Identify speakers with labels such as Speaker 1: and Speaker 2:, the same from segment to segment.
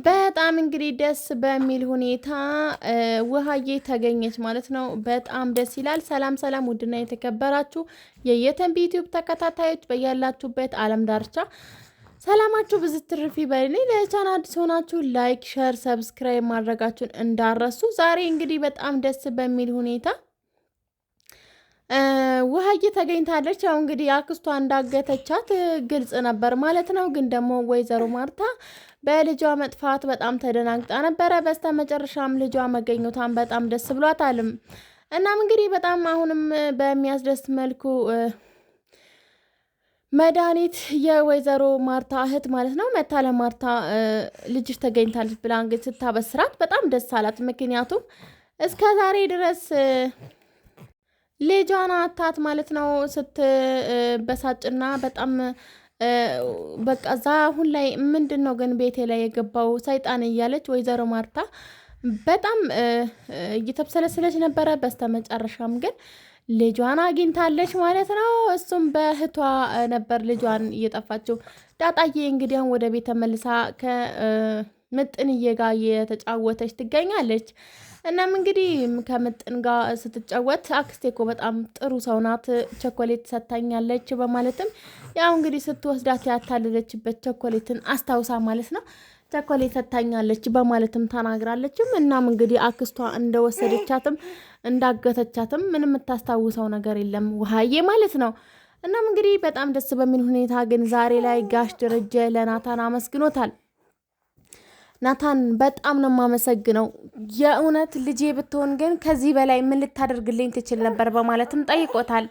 Speaker 1: በጣም እንግዲህ ደስ በሚል ሁኔታ ውሃዬ ተገኘች ማለት ነው። በጣም ደስ ይላል። ሰላም ሰላም! ውድና የተከበራችሁ የየተንቢ ዩቲዩብ ተከታታዮች በያላችሁበት ዓለም ዳርቻ ሰላማችሁ ብዙ ትርፍ ይበል። ለቻናል አዲስ ሆናችሁ ላይክ፣ ሸር፣ ሰብስክራይብ ማድረጋችሁን እንዳረሱ። ዛሬ እንግዲህ በጣም ደስ በሚል ሁኔታ ውሃዬ ተገኝታለች። ያው እንግዲህ አክስቷ እንዳገተቻት ግልጽ ነበር ማለት ነው። ግን ደግሞ ወይዘሮ ማርታ በልጇ መጥፋት በጣም ተደናግጣ ነበረ። በስተመጨረሻም ልጇ መገኘቷን በጣም ደስ ብሏታልም። እናም እንግዲህ በጣም አሁንም በሚያስደስት መልኩ መድኃኒት የወይዘሮ ማርታ እህት ማለት ነው መታ ለማርታ ልጅሽ ተገኝታለች ብላ እንግዲህ ስታበስራት በጣም ደስ አላት። ምክንያቱም እስከ ዛሬ ድረስ ልጇን አታት ማለት ነው ስትበሳጭና በጣም በቃ እዛ አሁን ላይ ምንድን ነው ግን ቤቴ ላይ የገባው ሰይጣን እያለች ወይዘሮ ማርታ በጣም እየተብሰለሰለች ነበረ። በስተመጨረሻም ግን ልጇን አግኝታለች ማለት ነው። እሱም በእህቷ ነበር ልጇን እየጠፋችው። ዳጣዬ እንግዲህ አሁን ወደ ቤት ተመልሳ ከምጥንዬ ጋር እየተጫወተች ትገኛለች። እናም እንግዲህ ከምጥን ጋር ስትጫወት አክስቴ እኮ በጣም ጥሩ ሰው ናት፣ ቸኮሌት ሰታኛለች በማለትም ያው እንግዲህ ስትወስዳት ያታለለችበት ቸኮሌትን አስታውሳ ማለት ነው ቸኮሌት ሰታኛለች በማለትም ተናግራለችም። እናም እንግዲህ አክስቷ እንደወሰደቻትም እንዳገተቻትም ምንም የምታስታውሰው ነገር የለም ውሃዬ ማለት ነው። እናም እንግዲህ በጣም ደስ በሚል ሁኔታ ግን ዛሬ ላይ ጋሽ ደረጀ ለናታን አመስግኖታል። ናታን በጣም ነው የማመሰግነው፣ የእውነት ልጄ ብትሆን ግን ከዚህ በላይ ምን ልታደርግልኝ ትችል ነበር በማለትም ጠይቆታል።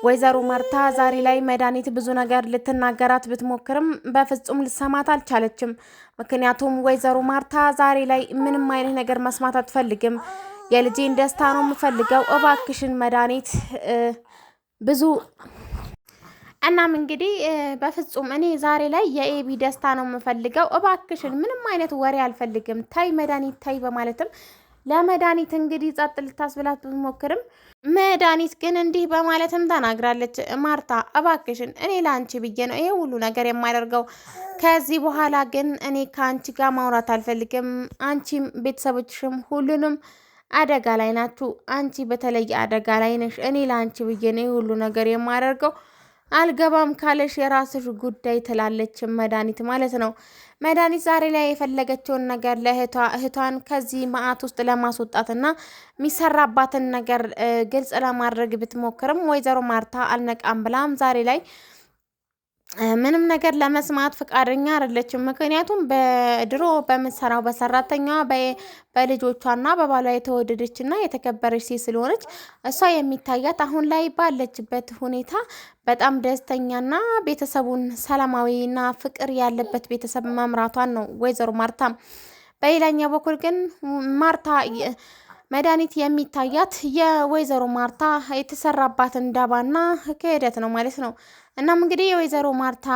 Speaker 1: ወይዘሮ ማርታ ዛሬ ላይ መድኃኒት ብዙ ነገር ልትናገራት ብትሞክርም በፍጹም ልሰማት አልቻለችም። ምክንያቱም ወይዘሮ ማርታ ዛሬ ላይ ምንም አይነት ነገር መስማት አትፈልግም። የልጄን ደስታ ነው የምፈልገው፣ እባክሽን መድኃኒት ብዙ እናም እንግዲህ በፍጹም እኔ ዛሬ ላይ የኤቢ ደስታ ነው የምፈልገው፣ እባክሽን ምንም አይነት ወሬ አልፈልግም፣ ታይ መድኃኒት ታይ በማለትም ለመድኃኒት እንግዲህ ጸጥ ልታስብላት ብትሞክርም መድኃኒት ግን እንዲህ በማለትም ተናግራለች። ማርታ እባክሽን እኔ ለአንቺ ብዬ ነው ይሄ ሁሉ ነገር የማደርገው፣ ከዚህ በኋላ ግን እኔ ከአንቺ ጋር ማውራት አልፈልግም፣ አንቺም ቤተሰቦችሽም ሁሉንም አደጋ ላይ ናችሁ፣ አንቺ በተለይ አደጋ ላይ ነሽ፣ እኔ ለአንቺ ብዬ ነው ይሄ ሁሉ ነገር የማደርገው፣ አልገባም ካለሽ የራስሽ ጉዳይ ትላለች መድኃኒት ማለት ነው። መድኃኒት ዛሬ ላይ የፈለገችውን ነገር እህቷን ከዚህ መዓት ውስጥ ለማስወጣትና የሚሰራባትን ነገር ግልጽ ለማድረግ ብትሞክርም ወይዘሮ ማርታ አልነቃም ብላም ዛሬ ላይ ምንም ነገር ለመስማት ፈቃደኛ አይደለችም። ምክንያቱም በድሮ በምትሰራው በሰራተኛዋ በልጆቿና በባሏ የተወደደችና የተከበረች ሴት ስለሆነች እሷ የሚታያት አሁን ላይ ባለችበት ሁኔታ በጣም ደስተኛና ቤተሰቡን ሰላማዊና ፍቅር ያለበት ቤተሰብ መምራቷን ነው ወይዘሮ ማርታ። በሌላኛው በኩል ግን ማርታ መድኃኒት የሚታያት የወይዘሮ ማርታ የተሰራባትን ዳባና ክህደት ነው ማለት ነው። እናም እንግዲህ የወይዘሮ ማርታ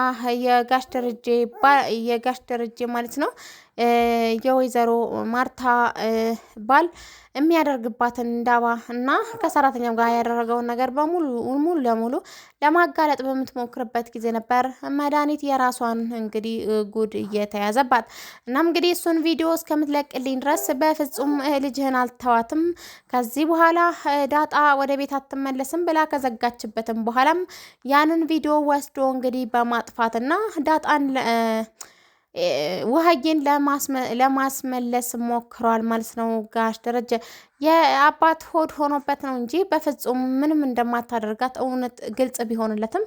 Speaker 1: የጋሽ ደረጀ ማለት ነው የወይዘሮ ማርታ ባል የሚያደርግባትን ዳባ እና ከሰራተኛው ጋር ያደረገውን ነገር ሙሉ ለሙሉ ለማጋለጥ በምትሞክርበት ጊዜ ነበር መድኃኒት የራሷን እንግዲህ ጉድ እየተያዘባት። እናም እንግዲህ እሱን ቪዲዮ እስከምትለቅልኝ ድረስ በፍጹም ልጅህን አልተዋትም፣ ከዚህ በኋላ ዳጣ ወደ ቤት አትመለስም ብላ ከዘጋችበትም በኋላም ያንን ቪዲዮ ወስዶ እንግዲህ በማጥፋትና ዳጣን ውሃዬን ለማስመለስ ሞክሯል ማለት ነው። ጋሽ ደረጀ የአባት ሆድ ሆኖበት ነው እንጂ በፍጹም ምንም እንደማታደርጋት እውነት ግልጽ ቢሆንለትም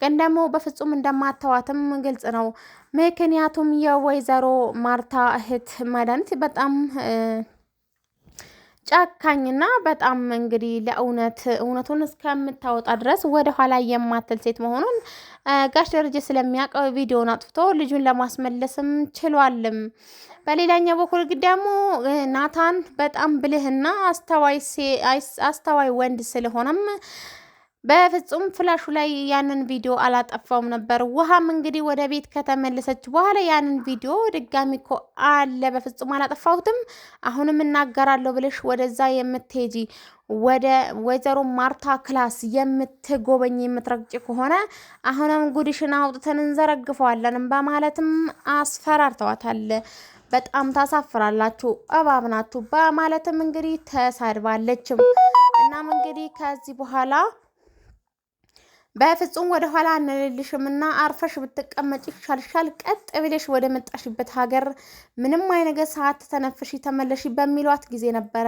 Speaker 1: ግን ደግሞ በፍጹም እንደማተዋትም ግልጽ ነው። ምክንያቱም የወይዘሮ ማርታ እህት መድኃኒት በጣም ጨካኝና በጣም እንግዲህ እውነቱን እስከምታወጣ ድረስ ወደ ኋላ የማትል ሴት መሆኑን ጋሽ ደረጀ ስለሚያውቀው ቪዲዮን አጥፍቶ ልጁን ለማስመለስም ችሏልም። በሌላኛው በኩል ደግሞ ናታን በጣም ብልህና አስተዋይ ወንድ ስለሆነም በፍጹም ፍላሹ ላይ ያንን ቪዲዮ አላጠፋውም ነበር። ውሃም እንግዲህ ወደ ቤት ከተመለሰች በኋላ ያንን ቪዲዮ ድጋሚ እኮ አለ፣ በፍጹም አላጠፋሁትም፣ አሁንም እናገራለሁ ብለሽ ወደዛ የምትሄጂ ወደ ወይዘሮ ማርታ ክላስ የምትጎበኝ የምትረግጭ ከሆነ አሁንም ጉድሽን አውጥተን እንዘረግፈዋለን በማለትም አስፈራርተዋታል። በጣም ታሳፍራላችሁ፣ እባብ ናችሁ በማለትም እንግዲህ ተሳድባለችም። እናም እንግዲህ ከዚህ በኋላ በፍጹም ወደ ኋላ አንልልሽም እና አርፈሽ ብትቀመጭ ይሻልሻል። ቀጥ ብለሽ ወደ መጣሽበት ሀገር ምንም አይነት ሰዓት ተነፍሽ ተመለሽ በሚሏት ጊዜ ነበረ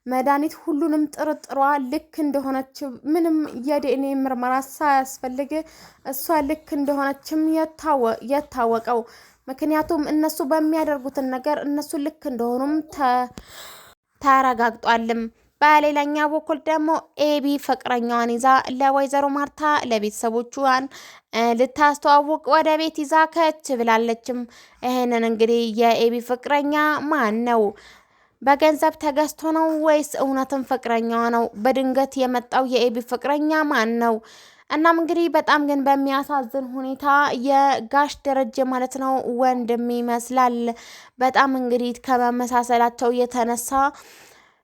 Speaker 1: መድኃኒት ሁሉንም ጥርጥሯ ልክ እንደሆነች ምንም የዲኤንኤ ምርመራ ሳያስፈልግ እሷ ልክ እንደሆነችም የታወቀው። ምክንያቱም እነሱ በሚያደርጉትን ነገር እነሱ ልክ እንደሆኑም ተረጋግጧልም። በሌላኛ በኩል ደግሞ ኤቢ ፍቅረኛዋን ይዛ ለወይዘሮ ማርታ ለቤተሰቦቿን ልታስተዋውቅ ወደ ቤት ይዛ ከች ብላለችም። ይሄንን እንግዲህ የኤቢ ፍቅረኛ ማን ነው? በገንዘብ ተገዝቶ ነው ወይስ እውነትም ፍቅረኛዋ ነው? በድንገት የመጣው የኤቢ ፍቅረኛ ማን ነው? እናም እንግዲህ በጣም ግን በሚያሳዝን ሁኔታ የጋሽ ደረጀ ማለት ነው ወንድም ይመስላል። በጣም እንግዲህ ከመመሳሰላቸው የተነሳ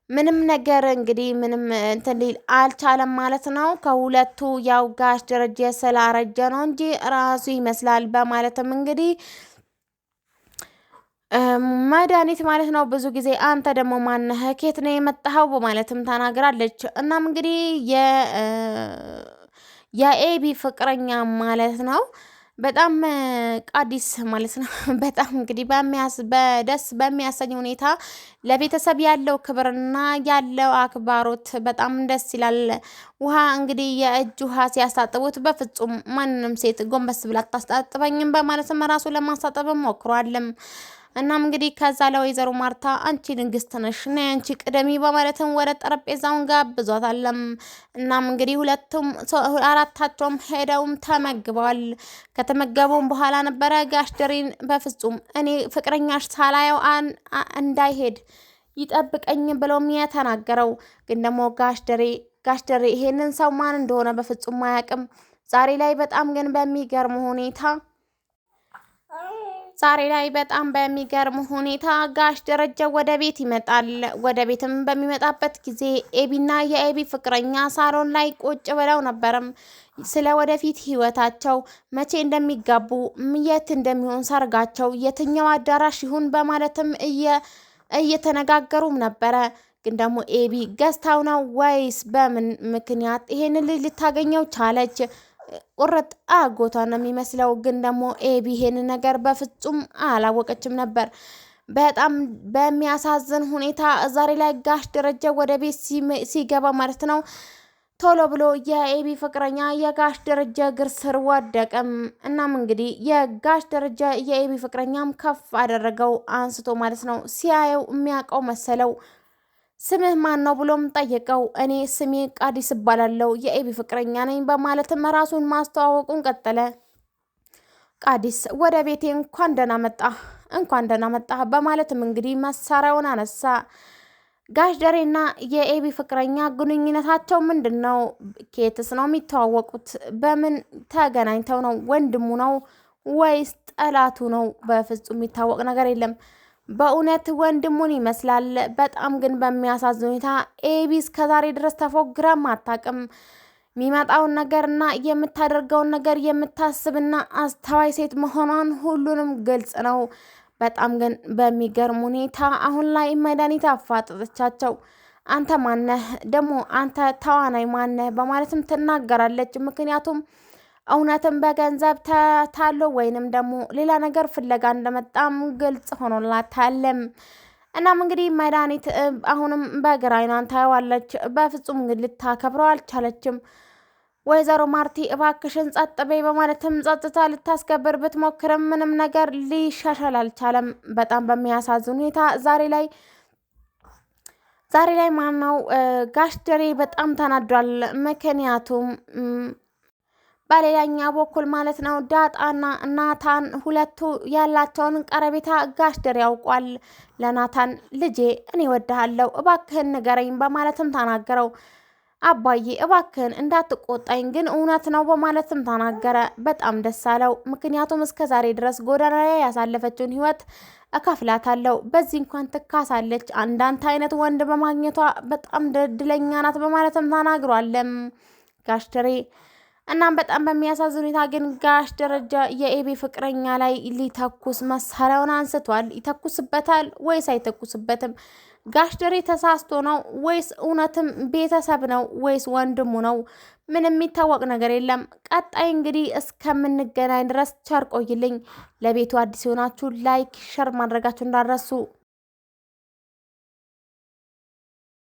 Speaker 1: ምንም ነገር እንግዲህ ምንም እንትን ሊል አልቻለም ማለት ነው። ከሁለቱ ያው ጋሽ ደረጀ ስላረጀ ነው እንጂ ራሱ ይመስላል በማለትም እንግዲህ መድኃኒት ማለት ነው ብዙ ጊዜ አንተ ደግሞ ማነህ ከየት ነው የመጣኸው በማለትም ተናግራለች። እናም እንግዲህ የኤቢ ፍቅረኛ ማለት ነው በጣም ቃዲስ ማለት ነው። በጣም እንግዲህ በደስ በሚያሰኝ ሁኔታ ለቤተሰብ ያለው ክብርና ያለው አክባሮት በጣም ደስ ይላል። ውሃ እንግዲህ የእጅ ውሃ ሲያስታጥቡት በፍጹም ማንንም ሴት ጎንበስ ብላ አታስታጥበኝም በማለትም ራሱ ለማስታጠብ ሞክሯልም። እናም እንግዲህ ከዛ ለወይዘሮ ማርታ አንቺ ንግስት ነሽ እና አንቺ ቅደሚ በማለትም ወደ ጠረጴዛውን ጋብዟታለም። እናም እንግዲህ አራታቸውም ሄደውም ተመግበዋል። ከተመገቡም በኋላ ነበረ ጋሽ ደሬን በፍጹም እኔ ፍቅረኛሽ ሳላየው እንዳይሄድ ይጠብቀኝ ብሎም የተናገረው። ግን ደግሞ ጋሽ ደሬ ይሄንን ሰው ማን እንደሆነ በፍጹም አያውቅም። ዛሬ ላይ በጣም ግን በሚገርም ሁኔታ ጋሽ ደረጀ ወደ ቤት ይመጣል። ወደ ቤትም በሚመጣበት ጊዜ ኤቢና የኤቢ ፍቅረኛ ሳሎን ላይ ቁጭ ብለው ነበርም ስለ ወደፊት ህይወታቸው መቼ እንደሚጋቡ የት እንደሚሆን ሰርጋቸው የትኛው አዳራሽ ይሁን በማለትም እየተነጋገሩም ነበረ። ግን ደግሞ ኤቢ ገዝታው ነው ወይስ በምን ምክንያት ይሄንን ልጅ ልታገኘው ቻለች? ቁርጥ አጎቷ ነው የሚመስለው። ግን ደግሞ ኤቢ ይሄን ነገር በፍጹም አላወቀችም ነበር። በጣም በሚያሳዝን ሁኔታ ዛሬ ላይ ጋሽ ደረጀ ወደ ቤት ሲገባ ማለት ነው ቶሎ ብሎ የኤቢ ፍቅረኛ የጋሽ ደረጀ እግር ስር ወደቀም። እናም እንግዲህ የጋሽ ደረጀ የኤቢ ፍቅረኛም ከፍ አደረገው አንስቶ ማለት ነው። ሲያየው የሚያውቀው መሰለው። ስምህ ማን ነው ብሎም ጠየቀው። እኔ ስሜ ቃዲስ እባላለሁ የኤቢ ፍቅረኛ ነኝ በማለትም ራሱን ማስተዋወቁን ቀጠለ። ቃዲስ ወደ ቤቴ እንኳን ደህና መጣ በማለትም እንግዲህ መሳሪያውን አነሳ። ጋሽ ደሬና የኤቢ ፍቅረኛ ግንኙነታቸው ምንድን ነው? ኬትስ ነው የሚተዋወቁት? በምን ተገናኝተው ነው? ወንድሙ ነው ወይስ ጠላቱ ነው? በፍጹም የሚታወቅ ነገር የለም። በእውነት ወንድሙን ይመስላል። በጣም ግን በሚያሳዝን ሁኔታ ኤቢ እስከዛሬ ድረስ ተፎግራም አታውቅም። የሚመጣውን ነገርና የምታደርገውን ነገር የምታስብና አስተዋይ ሴት መሆኗን ሁሉንም ግልጽ ነው። በጣም ግን በሚገርም ሁኔታ አሁን ላይ መድኃኒት አፋጠጠቻቸው። አንተ ማነህ ደግሞ አንተ ተዋናይ ማነህ በማለትም ትናገራለች። ምክንያቱም እውነትም በገንዘብ ታሎ ወይንም ደግሞ ሌላ ነገር ፍለጋ እንደመጣም ግልጽ ሆኖላታለም። እናም እንግዲህ መድኃኒት አሁንም በግራ አይኗን ታየዋለች። በፍጹም ግን ልታከብረው አልቻለችም። ወይዘሮ ማርቲ እባክሽን ጸጥ በይ በማለትም ጸጥታ ልታስከብር ብትሞክርም ምንም ነገር ሊሻሻል አልቻለም። በጣም በሚያሳዝን ሁኔታ ዛሬ ላይ ማነው ጋሽ ደሬ በጣም ተናዷል። ምክንያቱም በሌላኛ በኩል ማለት ነው ዳጣና ናታን ሁለቱ ያላቸውን ቀረቤታ ጋሽ ደሬ ያውቋል። ለናታን ልጄ እኔ ወድሃለሁ እባክህን ንገረኝ በማለትም ተናገረው። አባዬ እባክህን እንዳትቆጣኝ ግን እውነት ነው በማለትም ተናገረ። በጣም ደስ አለው። ምክንያቱም እስከ ዛሬ ድረስ ጎዳና ላይ ያሳለፈችውን ህይወት እከፍላታለሁ፣ በዚህ እንኳን ትካሳለች። አንዳንድ አይነት ወንድ በማግኘቷ በጣም እድለኛ ናት በማለትም ተናግሯለም ጋሽ ደሬ። እናም በጣም በሚያሳዝን ሁኔታ ግን ጋሽ ደረጃ የኤቢ ፍቅረኛ ላይ ሊተኩስ መሳሪያውን አንስቷል። ይተኩስበታል ወይስ አይተኩስበትም? ጋሽ ደሬ ተሳስቶ ነው ወይስ እውነትም ቤተሰብ ነው ወይስ ወንድሙ ነው? ምን የሚታወቅ ነገር የለም። ቀጣይ እንግዲህ እስከምንገናኝ ድረስ ቸር ቆይልኝ። ለቤቱ አዲስ የሆናችሁ ላይክ ሸር ማድረጋችሁ እንዳረሱ